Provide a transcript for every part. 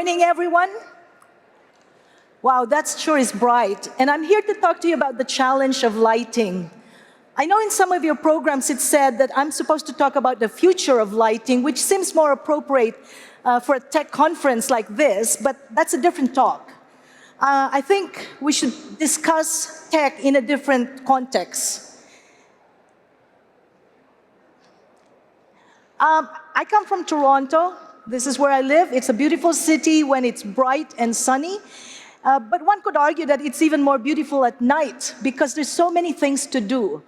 morning, everyone. Wow, that sure is bright. And I'm here to talk to you about the challenge of lighting. I know in some of your programs it said that I'm supposed to talk about the future of lighting, which seems more appropriate for a tech conference like this, but that's a different talk. I think we should discuss tech in a different context. I come from Toronto. This is where I live. It's a beautiful city when it's bright and sunny. But one could argue that it's even more beautiful at night because there's so many things to do.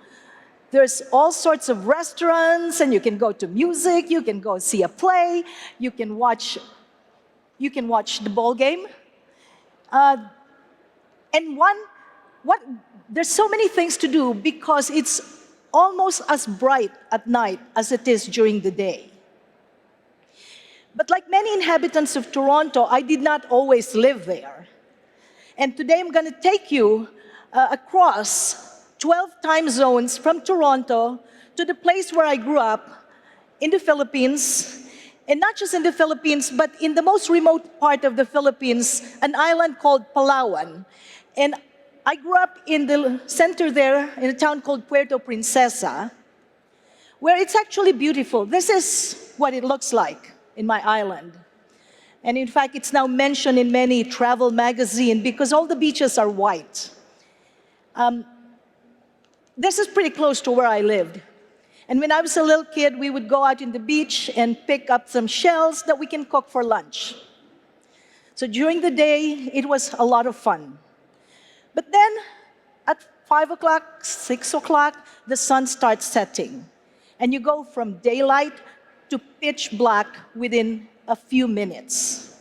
There's all sorts of restaurants, and you can go to music, you can go see a play, you can watch the ball game. There's so many things to do because it's almost as bright at night as it is during the day. But like many inhabitants of Toronto, I did not always live there. And today I'm going to take you across 12 time zones from Toronto to the place where I grew up in the Philippines. And not just in the Philippines, but in the most remote part of the Philippines, an island called Palawan. And I grew up in the center there, in a town called Puerto Princesa, where it's actually beautiful. This is what it looks like in my island. And in fact, it's now mentioned in many travel magazines because all the beaches are white. This is pretty close to where I lived. And when I was a little kid, we would go out in the beach and pick up some shells that we can cook for lunch. So during the day, it was a lot of fun. But then at 5 o'clock, 6 o'clock, the sun starts setting. And you go from daylight to pitch black within a few minutes.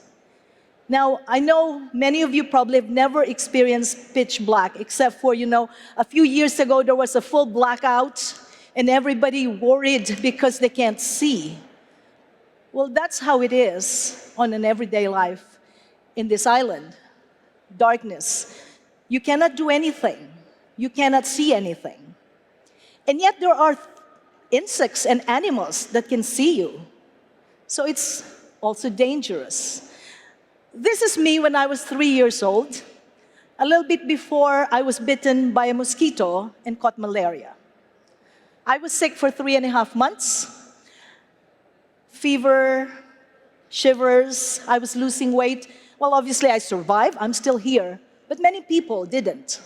Now, I know many of you probably have never experienced pitch black, except for, a few years ago there was a full blackout and everybody worried because they can't see. Well, that's how it is on an everyday life in this island. Darkness. You cannot do anything. You cannot see anything. And yet there are insects and animals that can see you. So it's also dangerous. This is me when I was 3 years old, a little bit before I was bitten by a mosquito and caught malaria. I was sick for 3.5 months. Fever, shivers, I was losing weight. Well, obviously I survived, I'm still here, but many people didn't.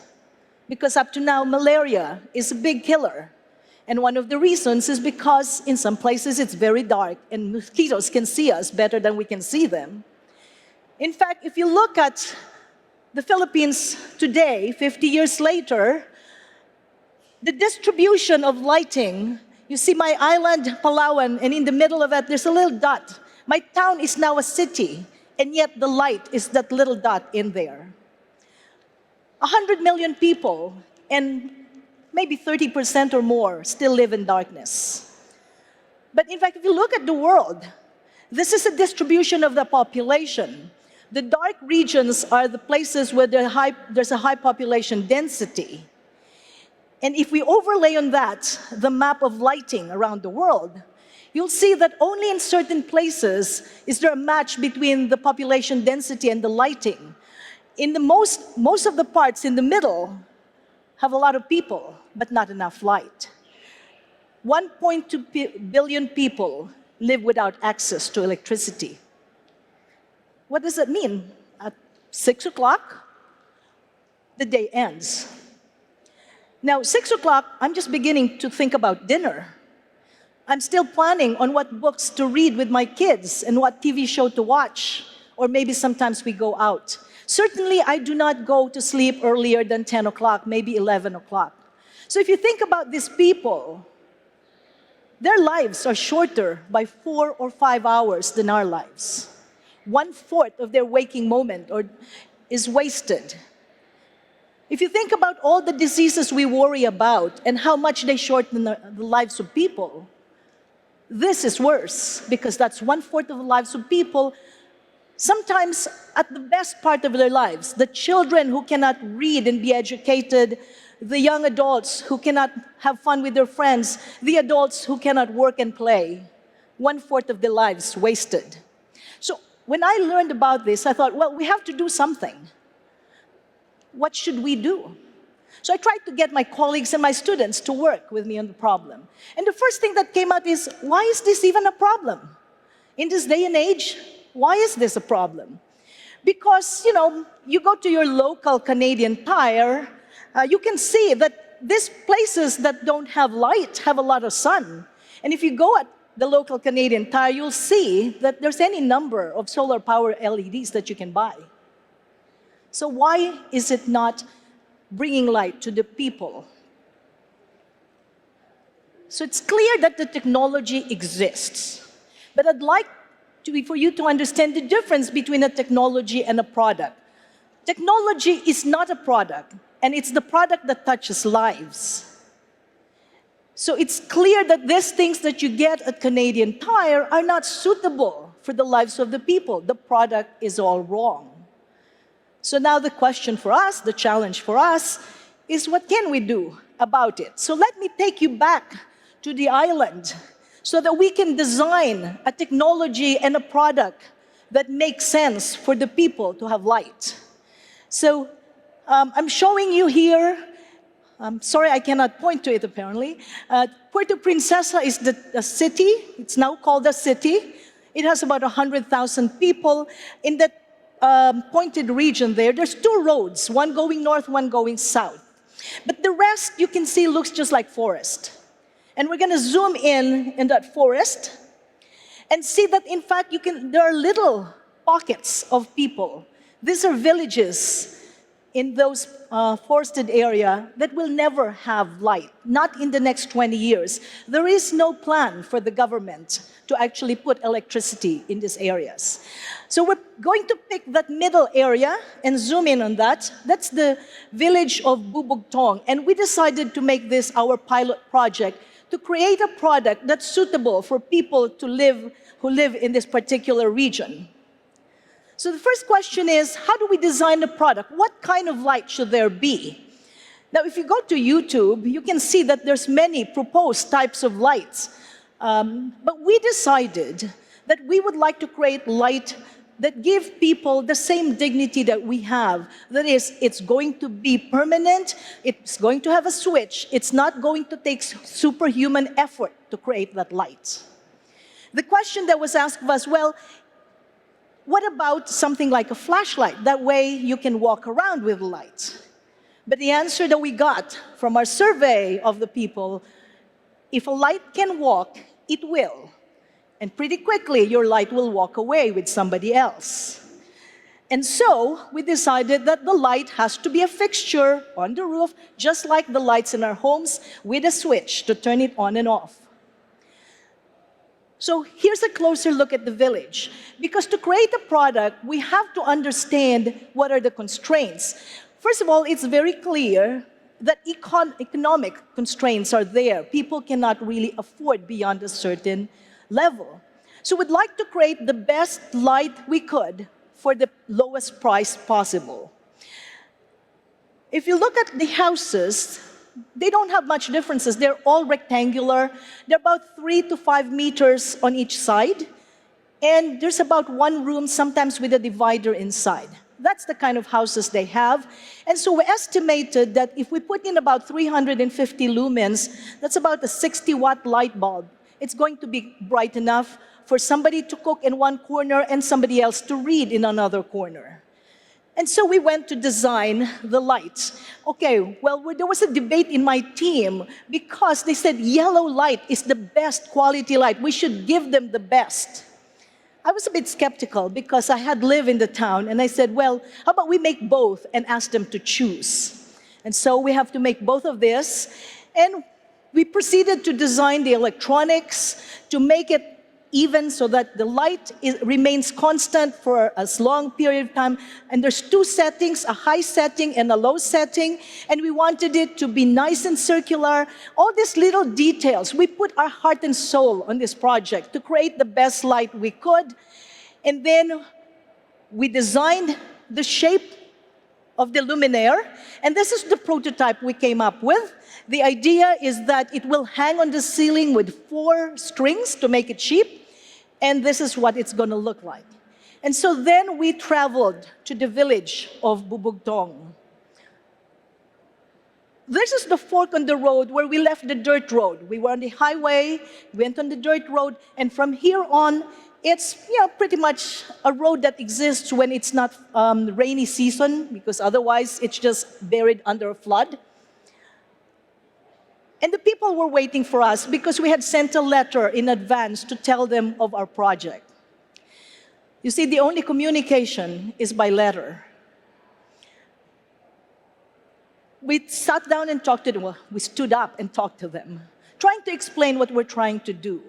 Because up to now, malaria is a big killer. And one of the reasons is because in some places it's very dark and mosquitoes can see us better than we can see them. In fact, if you look at the Philippines today, 50 years later, the distribution of lighting, you see my island, Palawan, and in the middle of that there's a little dot. My town is now a city, and yet the light is that little dot in there. 100 million people, and maybe 30% or more still live in darkness. But in fact, if you look at the world, this is a distribution of the population. The dark regions are the places where there's a high population density. And if we overlay on that the map of lighting around the world, you'll see that only in certain places is there a match between the population density and the lighting. In the most of the parts in the middle have a lot of people, but not enough light. 1.2 billion people live without access to electricity. What does that mean? At 6 o'clock, the day ends. Now, 6 o'clock, I'm just beginning to think about dinner. I'm still planning on what books to read with my kids and what TV show to watch, or maybe sometimes we go out. Certainly, I do not go to sleep earlier than 10 o'clock, maybe 11 o'clock. So if you think about these people, their lives are shorter by 4 or 5 hours than our lives. 1/4 of their waking moment is wasted. If you think about all the diseases we worry about and how much they shorten the lives of people, this is worse because that's 1/4 of the lives of people. Sometimes at the best part of their lives, the children who cannot read and be educated, the young adults who cannot have fun with their friends, the adults who cannot work and play, 1/4 of their lives wasted. So when I learned about this, I thought, well, we have to do something. What should we do? So I tried to get my colleagues and my students to work with me on the problem. And the first thing that came out is, why is this even a problem? In this day and age, why is this a problem? Because, you go to your local Canadian Tire, you can see that these places that don't have light have a lot of sun. And if you go at the local Canadian Tire, you'll see that there's any number of solar power LEDs that you can buy. So why is it not bringing light to the people? So it's clear that the technology exists. But I'd like for you to understand the difference between a technology and a product. Technology is not a product, and it's the product that touches lives. So it's clear that these things that you get at Canadian Tire are not suitable for the lives of the people. The product is all wrong. So now the question for us, the challenge for us, is what can we do about it? So let me take you back to the island so that we can design a technology and a product that makes sense for the people to have light. So I'm showing you here, I'm sorry I cannot point to it apparently. Puerto Princesa is a city, it's now called a city. It has about 100,000 people. In that pointed region there's two roads, one going north, one going south. But the rest you can see looks just like forest. And we're going to zoom in that forest and see that, in fact, there are little pockets of people. These are villages in those forested area that will never have light, not in the next 20 years. There is no plan for the government to actually put electricity in these areas. So we're going to pick that middle area and zoom in on that. That's the village of Bubugtong. And we decided to make this our pilot project to create a product that's suitable for people who live in this particular region. So the first question is, how do we design a product? What kind of light should there be? Now, if you go to YouTube, you can see that there's many proposed types of lights. But we decided that we would like to create light that give people the same dignity that we have. That is, it's going to be permanent, it's going to have a switch, it's not going to take superhuman effort to create that light. The question that was asked of us, well, what about something like a flashlight? That way you can walk around with light. But the answer that we got from our survey of the people, if a light can walk, it will. And pretty quickly, your light will walk away with somebody else. And so, we decided that the light has to be a fixture on the roof, just like the lights in our homes, with a switch to turn it on and off. So here's a closer look at the village. Because to create a product, we have to understand what are the constraints. First of all, it's very clear that economic constraints are there. People cannot really afford beyond a certain level. So we'd like to create the best light we could for the lowest price possible. If you look at the houses, they don't have much differences. They're all rectangular. They're about 3 to 5 meters on each side. And there's about one room, sometimes with a divider inside. That's the kind of houses they have. And so we estimated that if we put in about 350 lumens, that's about a 60-watt light bulb. It's going to be bright enough for somebody to cook in one corner and somebody else to read in another corner. And so we went to design the lights. Okay, well, there was a debate in my team because they said yellow light is the best quality light. We should give them the best. I was a bit skeptical because I had lived in the town, and I said, well, how about we make both and ask them to choose? And so we have to make both of this, and we proceeded to design the electronics to make it even so that the light remains constant for as long period of time. And there's two settings, a high setting and a low setting. And we wanted it to be nice and circular. All these little details, we put our heart and soul on this project to create the best light we could. And then we designed the shape of the luminaire. And this is the prototype we came up with. The idea is that it will hang on the ceiling with 4 strings to make it cheap, and this is what it's going to look like. And so then we traveled to the village of Bubugtong. This is the fork on the road where we left the dirt road. We were on the highway, went on the dirt road, and from here on, it's pretty much a road that exists when it's not rainy season, because otherwise it's just buried under a flood. And the people were waiting for us because we had sent a letter in advance to tell them of our project. You see, the only communication is by letter. We sat down and talked to them. Well, we stood up and talked to them, trying to explain what we're trying to do.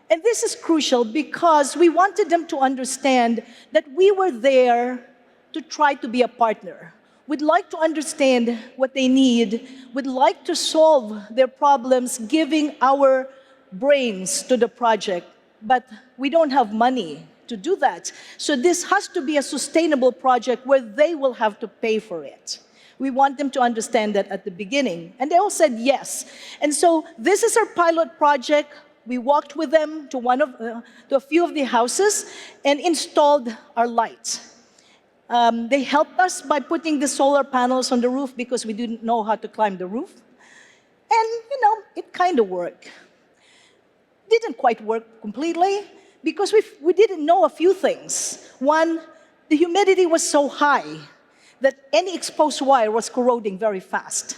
And this is crucial because we wanted them to understand that we were there to try to be a partner. We'd like to understand what they need. We'd like to solve their problems, giving our brains to the project. But we don't have money to do that. So this has to be a sustainable project where they will have to pay for it. We want them to understand that at the beginning. And they all said yes. And so this is our pilot project. We walked with them to a few of the houses and installed our lights. They helped us by putting the solar panels on the roof because we didn't know how to climb the roof. And, it kind of worked. Didn't quite work completely because we didn't know a few things. One, the humidity was so high that any exposed wire was corroding very fast.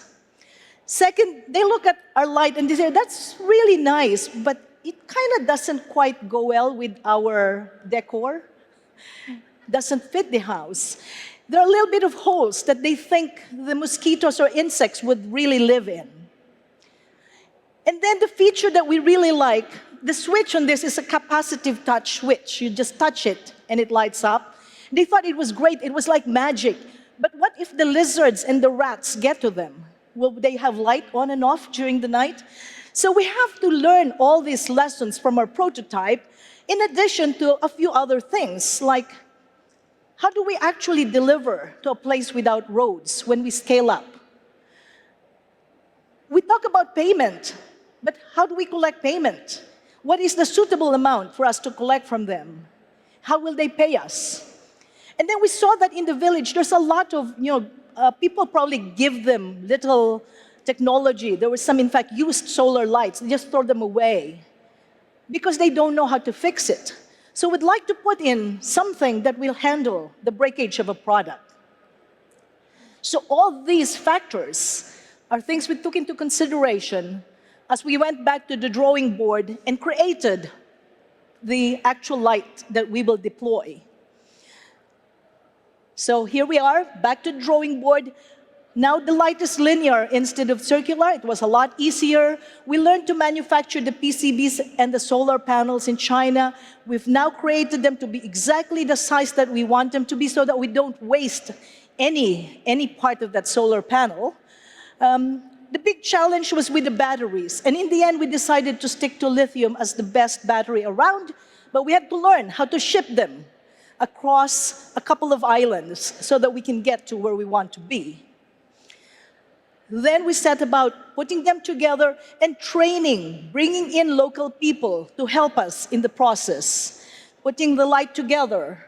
Second, they look at our light and they say, that's really nice, but it kind of doesn't quite go well with our decor. Doesn't fit the house. There are a little bit of holes that they think the mosquitoes or insects would really live in. And then the feature that we really like, the switch on this is a capacitive touch switch. You just touch it and it lights up. They thought it was great. It was like magic. But what if the lizards and the rats get to them? Will they have light on and off during the night? So we have to learn all these lessons from our prototype, in addition to a few other things, like how do we actually deliver to a place without roads when we scale up? We talk about payment, but how do we collect payment? What is the suitable amount for us to collect from them? How will they pay us? And then we saw that in the village, there's a lot of, people probably give them little technology. There were some, in fact, used solar lights. They just throw them away because they don't know how to fix it. So we'd like to put in something that will handle the breakage of a product. So all these factors are things we took into consideration as we went back to the drawing board and created the actual light that we will deploy. So here we are, back to the drawing board. Now the light is linear instead of circular. It was a lot easier. We learned to manufacture the PCBs and the solar panels in China. We've now created them to be exactly the size that we want them to be so that we don't waste any part of that solar panel. The big challenge was with the batteries. And in the end, we decided to stick to lithium as the best battery around, but we had to learn how to ship them across a couple of islands so that we can get to where we want to be. Then we set about putting them together and training, bringing in local people to help us in the process, putting the light together.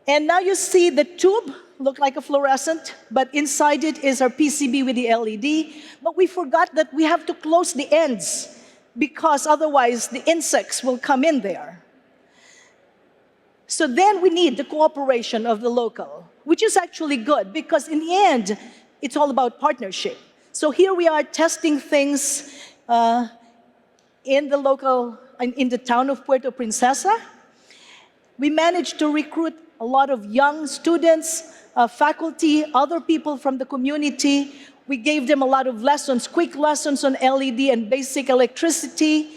And now you see the tube look like a fluorescent, but inside it is our PCB with the LED. But we forgot that we have to close the ends because otherwise the insects will come in there. So then we need the cooperation of the local, which is actually good because in the end, it's all about partnership. So here we are testing things in the town of Puerto Princesa. We managed to recruit a lot of young students, faculty, other people from the community. We gave them a lot of lessons, quick lessons on LED and basic electricity,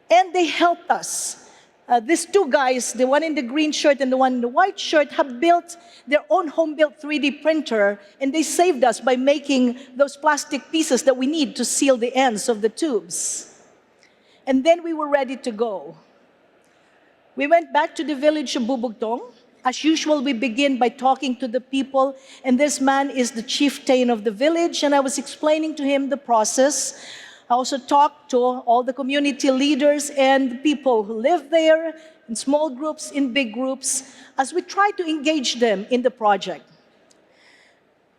and they helped us. These two guys, the one in the green shirt and the one in the white shirt, have built their own home-built 3D printer, and they saved us by making those plastic pieces that we need to seal the ends of the tubes. And then we were ready to go. We went back to the village of Bubugtong. As usual, we begin by talking to the people, and this man is the chieftain of the village, and I was explaining to him the process. I also talked to all the community leaders and the people who live there, in small groups, in big groups, as we try to engage them in the project.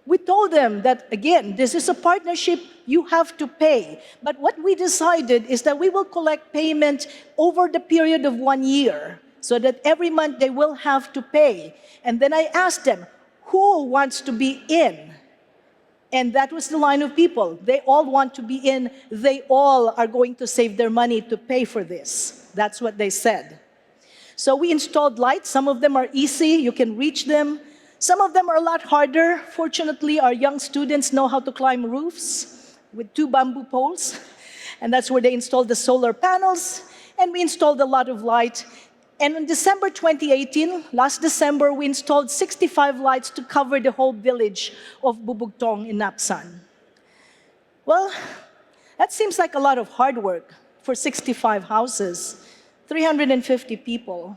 We told them that, again, this is a partnership, you have to pay. But what we decided is that we will collect payment over the period of 1 year, so that every month they will have to pay. And then I asked them, who wants to be in? And that was the line of people. They all want to be in. They all are going to save their money to pay for this. That's what they said. So we installed lights. Some of them are easy. You can reach them. Some of them are a lot harder. Fortunately, our young students know how to climb roofs with 2 bamboo poles. And that's where they installed the solar panels. And we installed a lot of light. And in December 2018, last December, we installed 65 lights to cover the whole village of Bubugtong in Napsan. Well, that seems like a lot of hard work for 65 houses, 350 people.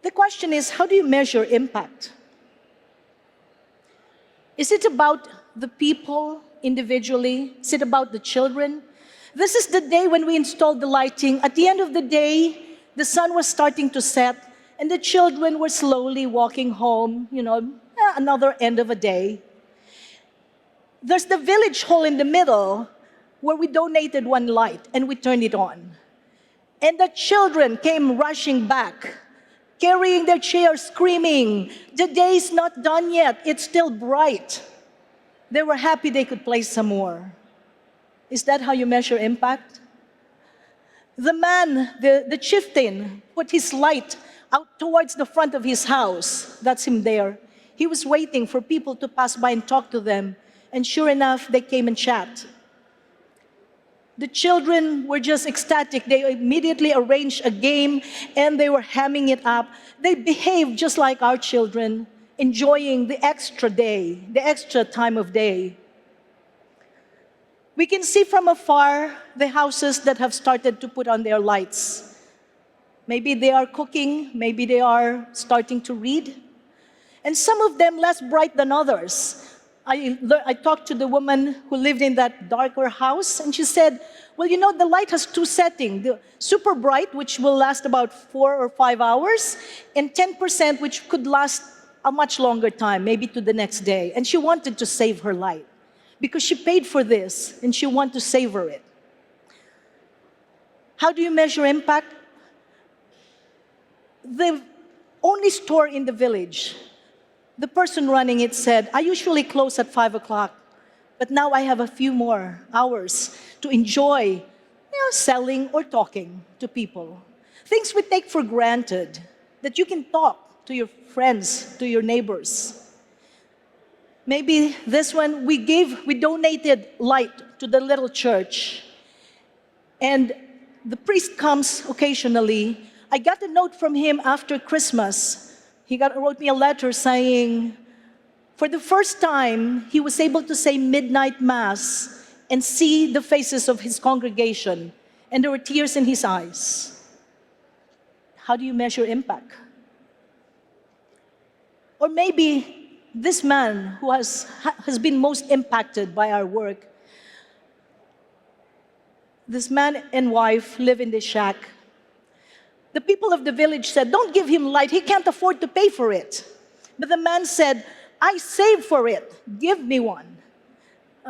The question is, how do you measure impact? Is it about the people individually? Is it about the children? This is the day when we installed the lighting. At the end of the day, the sun was starting to set, and the children were slowly walking home, another end of a day. There's the village hall in the middle where we donated 1 light and we turned it on. And the children came rushing back, carrying their chairs, screaming, "The day's not done yet, it's still bright." They were happy they could play some more. Is that how you measure impact? The man, the chieftain, put his light out towards the front of his house. That's him there. He was waiting for people to pass by and talk to them. And sure enough, they came and chat. The children were just ecstatic. They immediately arranged a game and they were hamming it up. They behaved just like our children, enjoying the extra day, the extra time of day. We can see from afar the houses that have started to put on their lights. Maybe they are cooking, maybe they are starting to read. And some of them less bright than others. I talked to the woman who lived in that darker house, and she said, well, the light has 2 settings. The super bright, which will last about 4 or 5 hours, and 10%, which could last a much longer time, maybe to the next day. And she wanted to save her light, because she paid for this, and she wanted to savor it. How do you measure impact? The only store in the village, the person running it said, I usually close at 5 o'clock, but now I have a few more hours to enjoy selling or talking to people. Things we take for granted, that you can talk to your friends, to your neighbors. Maybe this one, we donated light to the little church. And the priest comes occasionally. I got a note from him after Christmas. He wrote me a letter saying, for the first time, he was able to say midnight mass and see the faces of his congregation, and there were tears in his eyes. How do you measure impact? Or maybe this man who has been most impacted by our work, this man and wife live in this shack. The people of the village said, don't give him light, he can't afford to pay for it. But the man said, I saved for it, give me one.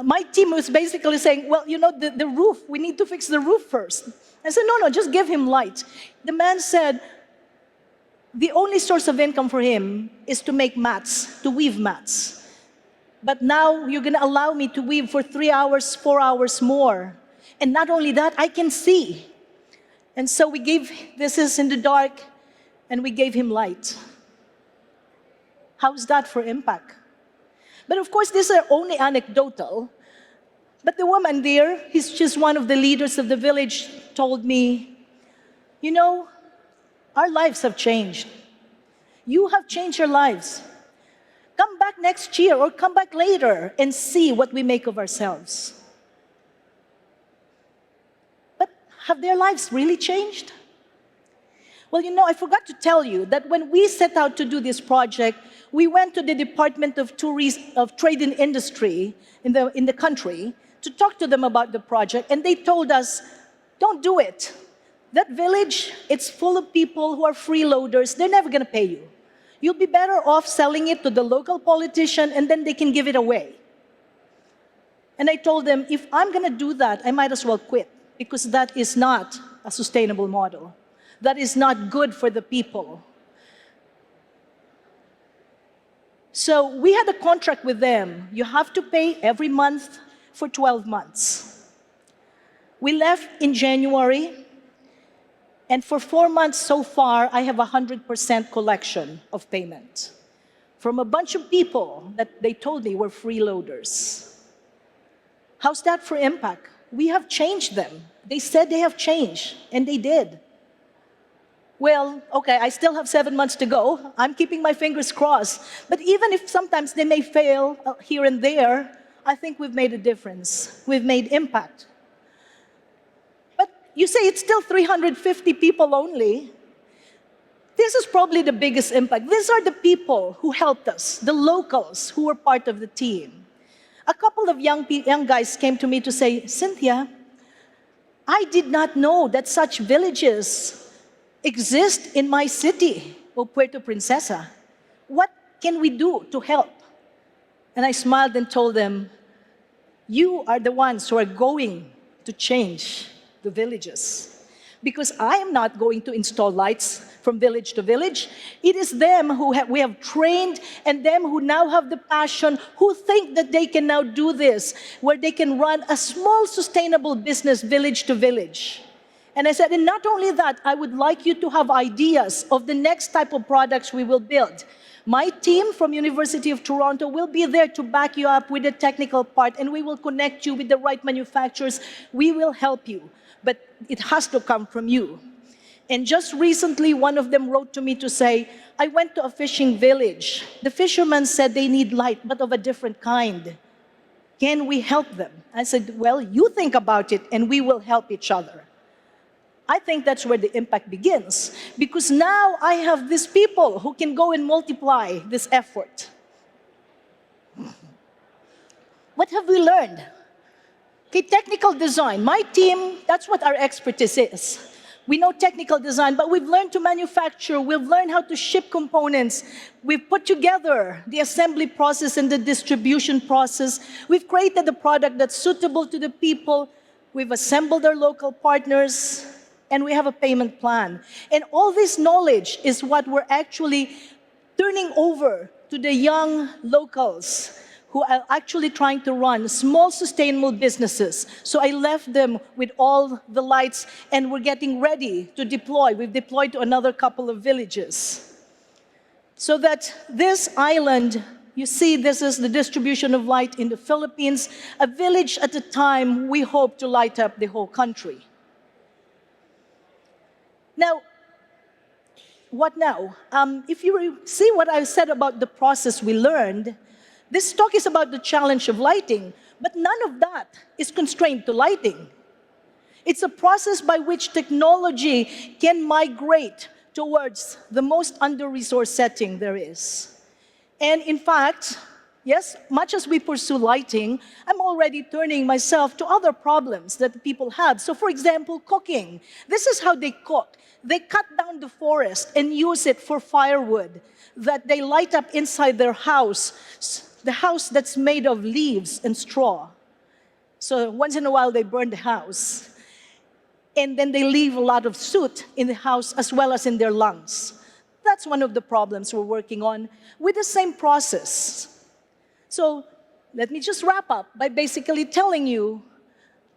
My team was basically saying, well, the roof, we need to fix the roof first. I said, no, just give him light. The man said, the only source of income for him is to make mats, to weave mats. But now you're going to allow me to weave for 3 hours, 4 hours more. And not only that, I can see. And so this is in the dark, and we gave him light. How's that for impact? But of course, these are only anecdotal. But the woman there, she's one of the leaders of the village, told me, our lives have changed. You have changed your lives. Come back next year or come back later and see what we make of ourselves. But have their lives really changed? Well, I forgot to tell you that when we set out to do this project, we went to the Department of Trade and Industry in the country to talk to them about the project, and they told us, don't do it. That village, it's full of people who are freeloaders. They're never going to pay you. You'll be better off selling it to the local politician and then they can give it away. And I told them, if I'm going to do that, I might as well quit because that is not a sustainable model. That is not good for the people. So we had a contract with them. You have to pay every month for 12 months. We left in January, and for 4 months so far, I have 100% collection of payment from a bunch of people that they told me were freeloaders. How's that for impact? We have changed them. They said they have changed, and they did. Well, okay, I still have 7 months to go. I'm keeping my fingers crossed. But even if sometimes they may fail here and there, I think we've made a difference. We've made impact. But you say it's still 350 people only. This is probably the biggest impact. These are the people who helped us, the locals who were part of the team. A couple of young guys came to me to say, Cynthia, I did not know that such villages exist in my city of Puerto Princesa. What can we do to help? And I smiled and told them, you are the ones who are going to change the villages. Because I am not going to install lights from village to village. It is them who we have trained and them who now have the passion, who think that they can now do this, where they can run a small sustainable business village to village. And I said, and not only that, I would like you to have ideas of the next type of products we will build. My team from University of Toronto will be there to back you up with the technical part, and we will connect you with the right manufacturers. We will help you, but it has to come from you. And just recently, one of them wrote to me to say, I went to a fishing village. The fishermen said they need light, but of a different kind. Can we help them? I said, well, you think about it, and we will help each other. I think that's where the impact begins, because now I have these people who can go and multiply this effort. What have we learned? Okay, technical design. My team, that's what our expertise is. We know technical design, but we've learned to manufacture, we've learned how to ship components, we've put together the assembly process and the distribution process, we've created a product that's suitable to the people, we've assembled our local partners, and we have a payment plan. And all this knowledge is what we're actually turning over to the young locals who are actually trying to run small sustainable businesses. So I left them with all the lights, and we're getting ready to deploy. We've deployed to another couple of villages. So that this island, you see, this is the distribution of light in the Philippines. A village at a time, we hope to light up the whole country. Now, what now? If you see what I said about the process we learned, this talk is about the challenge of lighting, but none of that is constrained to lighting. It's a process by which technology can migrate towards the most under-resourced setting there is. And in fact, yes, much as we pursue lighting, I'm already turning myself to other problems that people have. So for example, cooking. This is how they cook. They cut down the forest and use it for firewood that they light up inside their house, the house that's made of leaves and straw. So once in a while they burn the house. And then they leave a lot of soot in the house as well as in their lungs. That's one of the problems we're working on with the same process. So let me just wrap up by basically telling you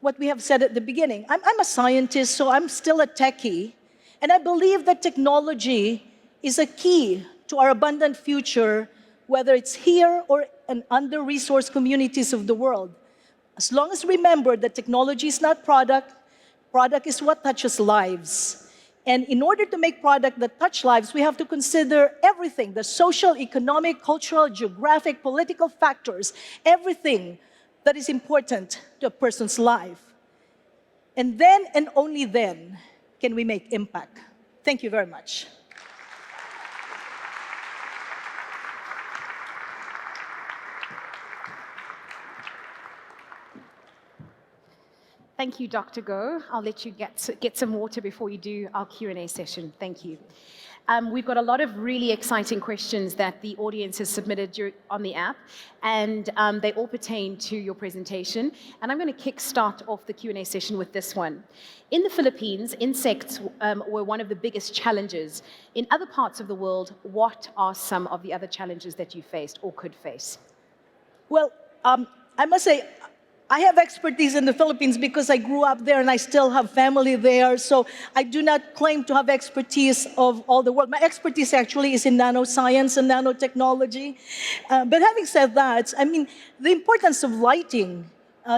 what we have said at the beginning. I'm a scientist, so I'm still a techie. And I believe that technology is a key to our abundant future, whether it's here or in under-resourced communities of the world. As long as we remember that technology is not product, product is what touches lives. And in order to make product that touch lives, we have to consider everything, the social, economic, cultural, geographic, political factors, everything that is important to a person's life. And then and only then can we make impact. Thank you very much. Thank you, Dr. Go. I'll let you get some water before you do our Q&A session. Thank you. We've got a lot of really exciting questions that the audience has submitted on the app, and they all pertain to your presentation. And I'm going to kickstart off the Q&A session with this one. In the Philippines, insects were one of the biggest challenges. In other parts of the world, what are some of the other challenges that you faced or could face? Well, I must say, I have expertise in the Philippines because I grew up there and I still have family there. So I do not claim to have expertise of all the world. My expertise actually is in nanoscience and nanotechnology. But having said that, I mean, the importance of lighting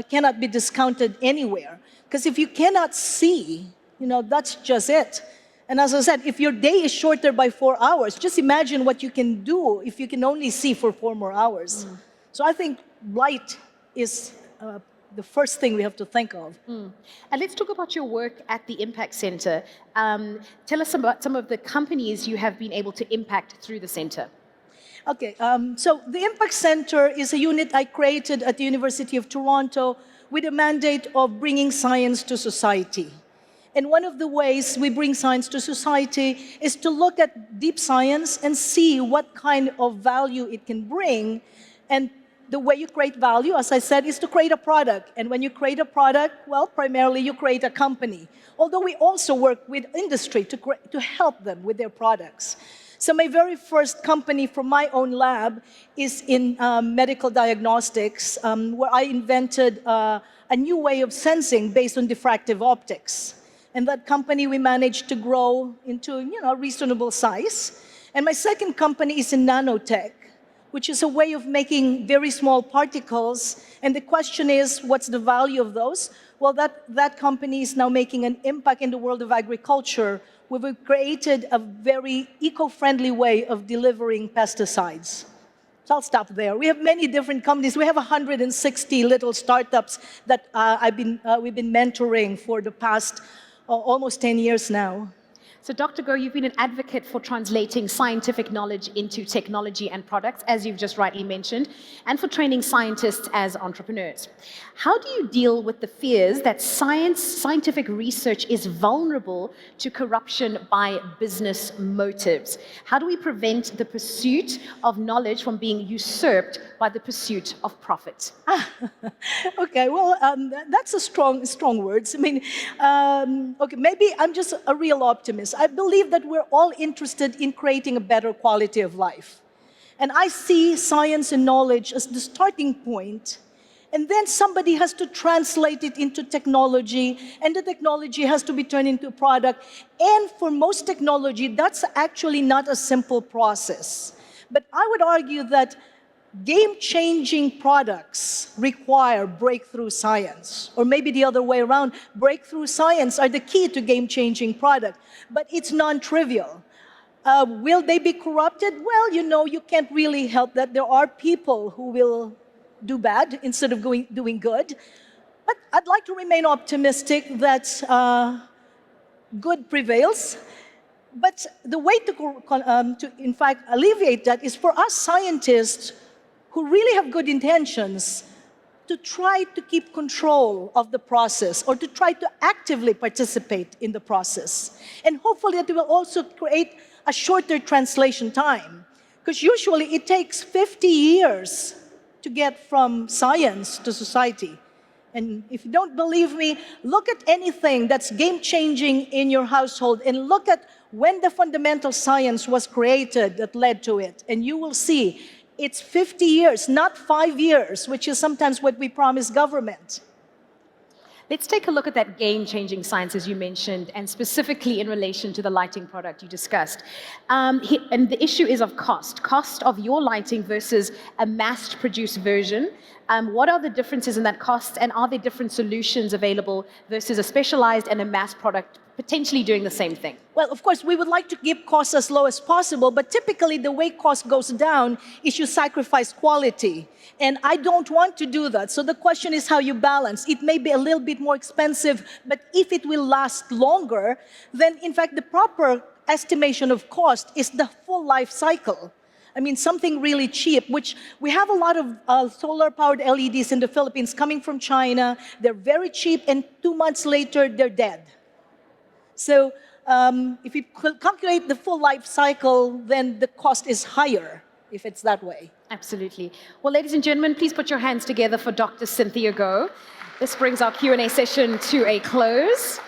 cannot be discounted anywhere. Because if you cannot see, that's just it. And as I said, if your day is shorter by 4 hours, just imagine what you can do if you can only see for 4 more hours. So I think light is the first thing we have to think of. And let's talk about your work at the Impact Center. Tell us about some of the companies you have been able to impact through the center. Okay, so the Impact Center is a unit I created at the University of Toronto with a mandate of bringing science to society. And one of the ways we bring science to society is to look at deep science and see what kind of value it can bring. And the way you create value, as I said, is to create a product. And when you create a product, well, primarily you create a company. Although we also work with industry to help them with their products. So my very first company from my own lab is in medical diagnostics, where I invented a new way of sensing based on diffractive optics. And that company we managed to grow into a reasonable size. And my second company is in Nanotech, which is a way of making very small particles. And the question is, what's the value of those? Well, that company is now making an impact in the world of agriculture. We've created a very eco-friendly way of delivering pesticides. So I'll stop there. We have many different companies. We have 160 little startups that we've been mentoring for the past almost 10 years now. So Dr. Go, you've been an advocate for translating scientific knowledge into technology and products, as you've just rightly mentioned, and for training scientists as entrepreneurs. How do you deal with the fears that scientific research is vulnerable to corruption by business motives? How do we prevent the pursuit of knowledge from being usurped by the pursuit of profit? Okay, well, that's a strong words. I mean, okay, maybe I'm just a real optimist. I believe that we're all interested in creating a better quality of life. And I see science and knowledge as the starting point, and then somebody has to translate it into technology, and the technology has to be turned into a product. And for most technology, that's actually not a simple process. But I would argue that game-changing products require breakthrough science, or maybe the other way around. Breakthrough science are the key to game-changing product, but it's non-trivial. Will they be corrupted? Well, you can't really help that. There are people who will do bad instead of doing good. But I'd like to remain optimistic that good prevails. But the way to in fact, alleviate that is for us scientists who really have good intentions to try to keep control of the process, or to try to actively participate in the process. And hopefully that will also create a shorter translation time. Because usually it takes 50 years to get from science to society. And if you don't believe me, look at anything that's game-changing in your household and look at when the fundamental science was created that led to it. And you will see it's 50 years, not 5 years, which is sometimes what we promise government. Let's take a look at that game-changing science, as you mentioned, and specifically in relation to the lighting product you discussed. And the issue is of cost of your lighting versus a mass-produced version. What are the differences in that cost, and are there different solutions available versus a specialized and a mass product potentially doing the same thing? Well, of course, we would like to keep costs as low as possible, but typically the way cost goes down is you sacrifice quality. And I don't want to do that. So the question is how you balance. It may be a little bit more expensive, but if it will last longer, then in fact the proper estimation of cost is the full life cycle. I mean, something really cheap, which we have a lot of solar-powered LEDs in the Philippines coming from China. They're very cheap, and 2 months later, they're dead. So if you calculate the full life cycle, then the cost is higher if it's that way. Absolutely. Well, ladies and gentlemen, please put your hands together for Dr. Cynthia Go. This brings our Q&A session to a close.